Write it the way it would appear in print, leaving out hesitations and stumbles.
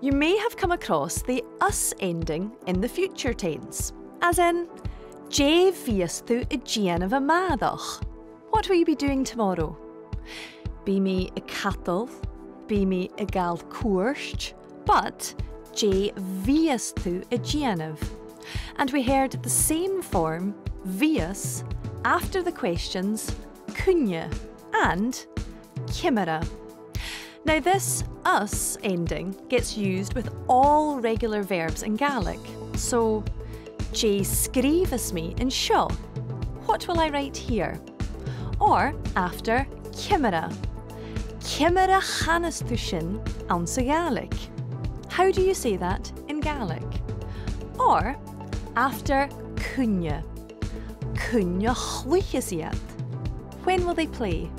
You may have come across the us ending in the future tense, as in, Je bhios tú I déanamh amach. What will you be doing tomorrow? Bí me I cattal, bí me I gal cuairt, but Je bhios tú I déanamh. And we heard the same form, bhios, after the questions cuin and Ciamar. Now this us ending gets used with all regular verbs in Gaelic. So, Je scríbhas me in seo. What will I write here? Or after Ciamar. Ciamar chanas tú sin an sa Gaelic. How do you say that in Gaelic? Or after cuin. Cuin chleachdas. When will they play?